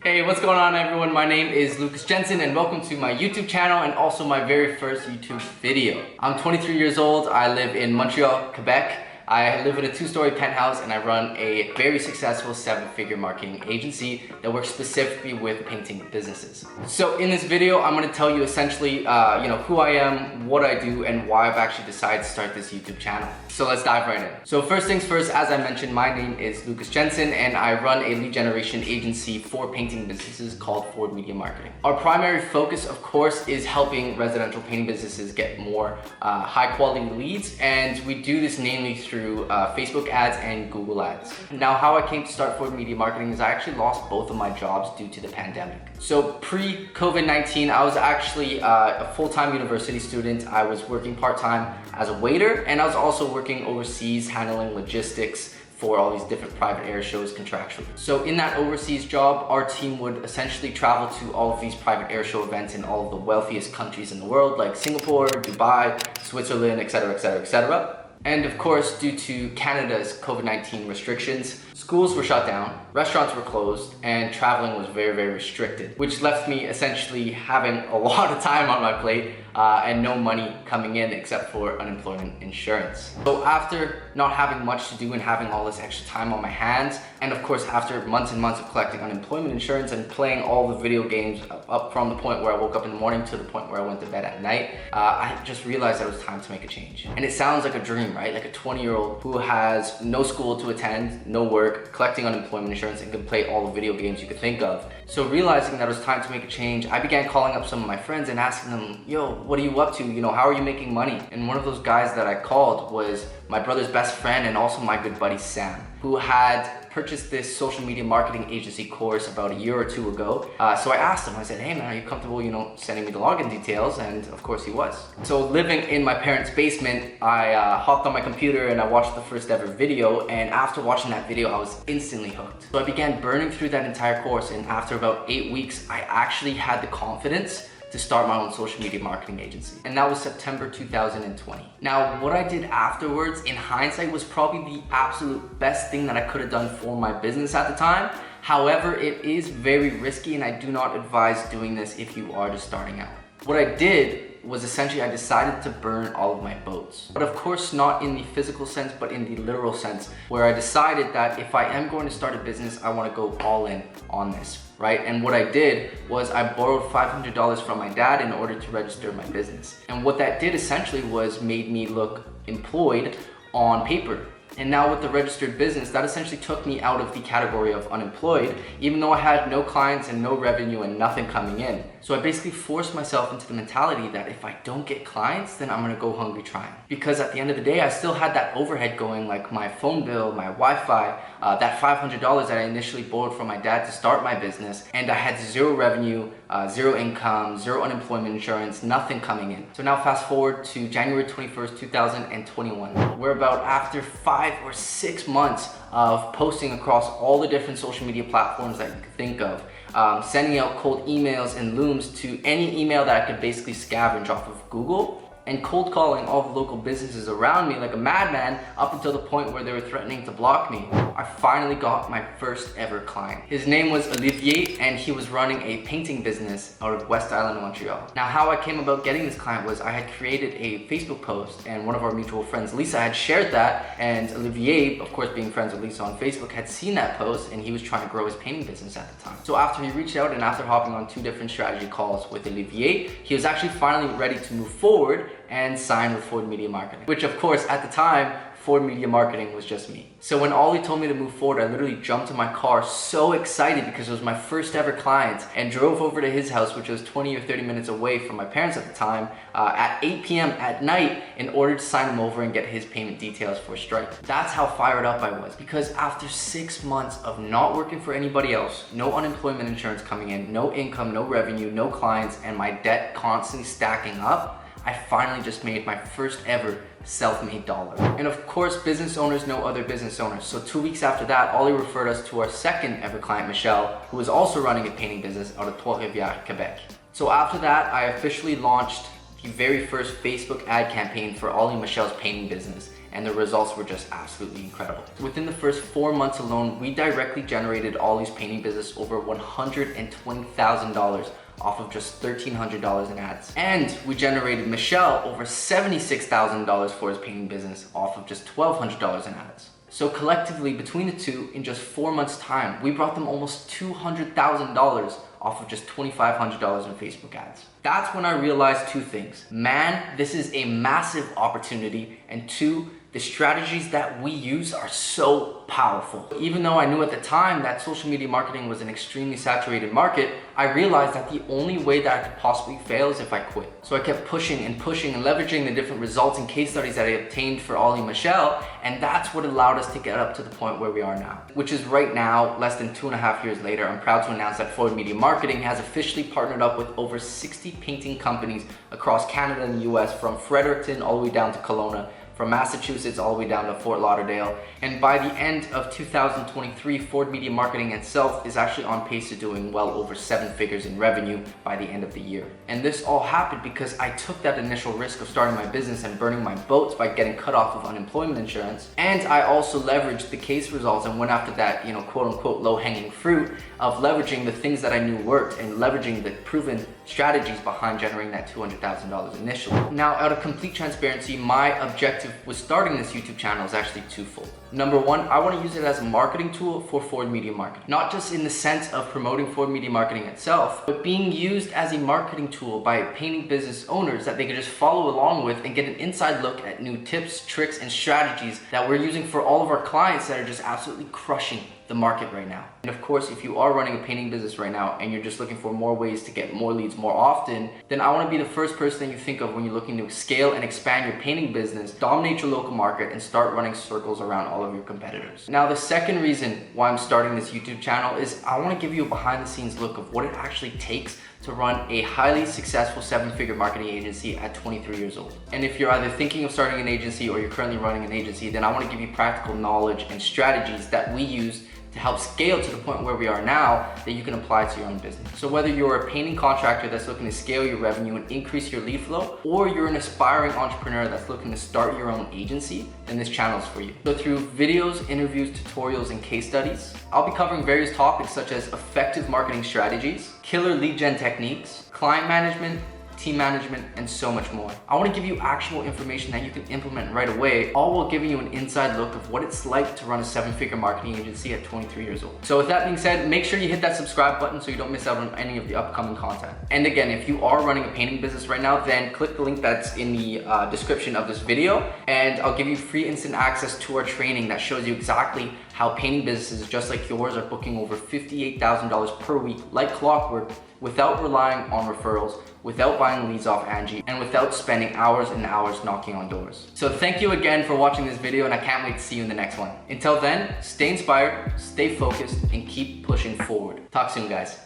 Hey, what's going on everyone? My name is Lucas Jensen and welcome to my YouTube channel and also my very first YouTube video. I'm 23 years old, I live in Montreal, Quebec. I live in a 2-story penthouse and I run a very successful 7-figure marketing agency that works specifically with painting businesses. So in this video, I'm going to tell you essentially who I am, what I do, and why I've actually decided to start this YouTube channel. So let's dive right in. So first things first, as I mentioned, my name is Lucas Jensen and I run a lead generation agency for painting businesses called Ford Media Marketing. Our primary focus, of course, is helping residential painting businesses get more high quality leads, and we do this mainly through Facebook ads and Google ads. Now, how I came to start Ford Media Marketing is I actually lost both of my jobs due to the pandemic. So pre-COVID-19, I was actually a full-time university student. I was working part-time as a waiter, and I was also working overseas handling logistics for all these different private air shows contractually. So in that overseas job, our team would essentially travel to all of these private air show events in all of the wealthiest countries in the world, like Singapore, Dubai, Switzerland, etc., etc., etc. And of course, due to Canada's COVID-19 restrictions, schools were shut down, restaurants were closed, and traveling was very, very restricted, which left me essentially having a lot of time on my plate and no money coming in except for unemployment insurance. So after not having much to do and having all this extra time on my hands, and of course after months and months of collecting unemployment insurance and playing all the video games up from the point where I woke up in the morning to the point where I went to bed at night, I just realized that it was time to make a change. And it sounds like a dream, right? Like a 20-year-old who has no school to attend, no work, collecting unemployment insurance, and could play all the video games you could think of. So realizing that it was time to make a change, I began calling up some of my friends and asking them, yo, what are you up to? How are you making money? And one of those guys that I called was my brother's best friend and also my good buddy Sam, who had purchased this social media marketing agency course about a year or two ago. So I asked him, I said, hey man, are you comfortable, sending me the login details? And of course he was. So living in my parents' basement, I hopped on my computer and I watched the first ever video. And after watching that video, I was instantly hooked. So I began burning through that entire course. And after about 8 weeks, I actually had the confidence to start my own social media marketing agency. And that was September 2020. Now, what I did afterwards, in hindsight, was probably the absolute best thing that I could have done for my business at the time. However, it is very risky and I do not advise doing this if you are just starting out. What I did was essentially I decided to burn all of my boats. But of course not in the physical sense, but in the literal sense, where I decided that if I am going to start a business, I want to go all in on this, right? And what I did was I borrowed $500 from my dad in order to register my business. And what that did essentially was made me look employed on paper. And now with the registered business, that essentially took me out of the category of unemployed, even though I had no clients and no revenue and nothing coming in. So I basically forced myself into the mentality that if I don't get clients, then I'm gonna go hungry trying. Because at the end of the day, I still had that overhead going, like my phone bill, my Wi-Fi, that $500 that I initially borrowed from my dad to start my business, and I had zero revenue, zero income, zero unemployment insurance, nothing coming in. So now fast forward to January 21st, 2021. We're about after 5 or 6 months of posting across all the different social media platforms that you could think of, sending out cold emails and looms to any email that I could basically scavenge off of Google, and cold calling all the local businesses around me like a madman up until the point where they were threatening to block me. I finally got my first ever client. His name was Olivier and he was running a painting business out of West Island, Montreal. Now, how I came about getting this client was I had created a Facebook post and one of our mutual friends, Lisa, had shared that, and Olivier, of course being friends with Lisa on Facebook, had seen that post and he was trying to grow his painting business at the time. So after he reached out and after hopping on 2 different strategy calls with Olivier, he was actually finally ready to move forward and sign with Ford Media Marketing, which of course at the time, Ford Media Marketing was just me. So when Ollie told me to move forward, I literally jumped in my car so excited because it was my first ever client and drove over to his house, which was 20 or 30 minutes away from my parents at the time, at 8 p.m. at night in order to sign him over and get his payment details for Stripe. That's how fired up I was, because after 6 months of not working for anybody else, no unemployment insurance coming in, no income, no revenue, no clients, and my debt constantly stacking up, I finally just made my first ever self-made dollar. And of course, business owners know other business owners. So 2 weeks after that, Ollie referred us to our second ever client, Michelle, who was also running a painting business out of Trois-Rivières, Quebec. So after that, I officially launched the very first Facebook ad campaign for Ollie and Michelle's painting business. and the results were just absolutely incredible. Within the first 4 months alone, we directly generated Ollie's painting business over $120,000 off of just $1,300 in ads. And we generated Michelle over $76,000 for his painting business off of just $1,200 in ads. So collectively, between the two, in just 4 months' time, we brought them almost $200,000 off of just $2,500 in Facebook ads. That's when I realized two things. Man, this is a massive opportunity, and two, the strategies that we use are so powerful. Even though I knew at the time that social media marketing was an extremely saturated market, I realized that the only way that I could possibly fail is if I quit. So I kept pushing and leveraging the different results and case studies that I obtained for Ollie and Michelle, and that's what allowed us to get up to the point where we are now. Which is right now, less than 2.5 years later, I'm proud to announce that Forward Media Marketing has officially partnered up with over 60 painting companies across Canada and the US, from Fredericton all the way down to Kelowna, from Massachusetts all the way down to Fort Lauderdale. And by the end of 2023, Forward Media Marketing itself is actually on pace to doing well over 7 figures in revenue by the end of the year. And this all happened because I took that initial risk of starting my business and burning my boats by getting cut off of unemployment insurance. And I also leveraged the case results and went after that, quote unquote, low-hanging fruit of leveraging the things that I knew worked and leveraging the proven strategies behind generating that $200,000 initially. Now, out of complete transparency, my objective with starting this YouTube channel is actually twofold. Number one, I want to use it as a marketing tool for Forward Media Marketing. Not just in the sense of promoting Forward Media Marketing itself, but being used as a marketing tool by painting business owners that they can just follow along with and get an inside look at new tips, tricks, and strategies that we're using for all of our clients that are just absolutely crushing the market right now. And of course, if you are running a painting business right now and you're just looking for more ways to get more leads more often, then I want to be the first person that you think of when you're looking to scale and expand your painting business, dominate your local market, and start running circles around all of your competitors. Now, the second reason why I'm starting this YouTube channel is I want to give you a behind the scenes look of what it actually takes to run a highly successful 7-figure marketing agency at 23 years old. And if you're either thinking of starting an agency or you're currently running an agency, then I want to give you practical knowledge and strategies that we use to help scale to the point where we are now that you can apply to your own business. So whether you're a painting contractor that's looking to scale your revenue and increase your lead flow, or you're an aspiring entrepreneur that's looking to start your own agency, then this channel is for you. So through videos, interviews, tutorials, and case studies, I'll be covering various topics such as effective marketing strategies, killer lead gen techniques, client management, team management, and so much more. I want to give you actual information that you can implement right away, all while giving you an inside look of what it's like to run a 7-figure marketing agency at 23 years old. So with that being said, make sure you hit that subscribe button so you don't miss out on any of the upcoming content. And again, if you are running a painting business right now, then click the link that's in the description of this video, and I'll give you free instant access to our training that shows you exactly how painting businesses just like yours are booking over $58,000 per week like clockwork without relying on referrals, without buying leads off Angie, and without spending hours and hours knocking on doors. So thank you again for watching this video, and I can't wait to see you in the next one. Until then, stay inspired, stay focused, and keep pushing forward. Talk soon, guys.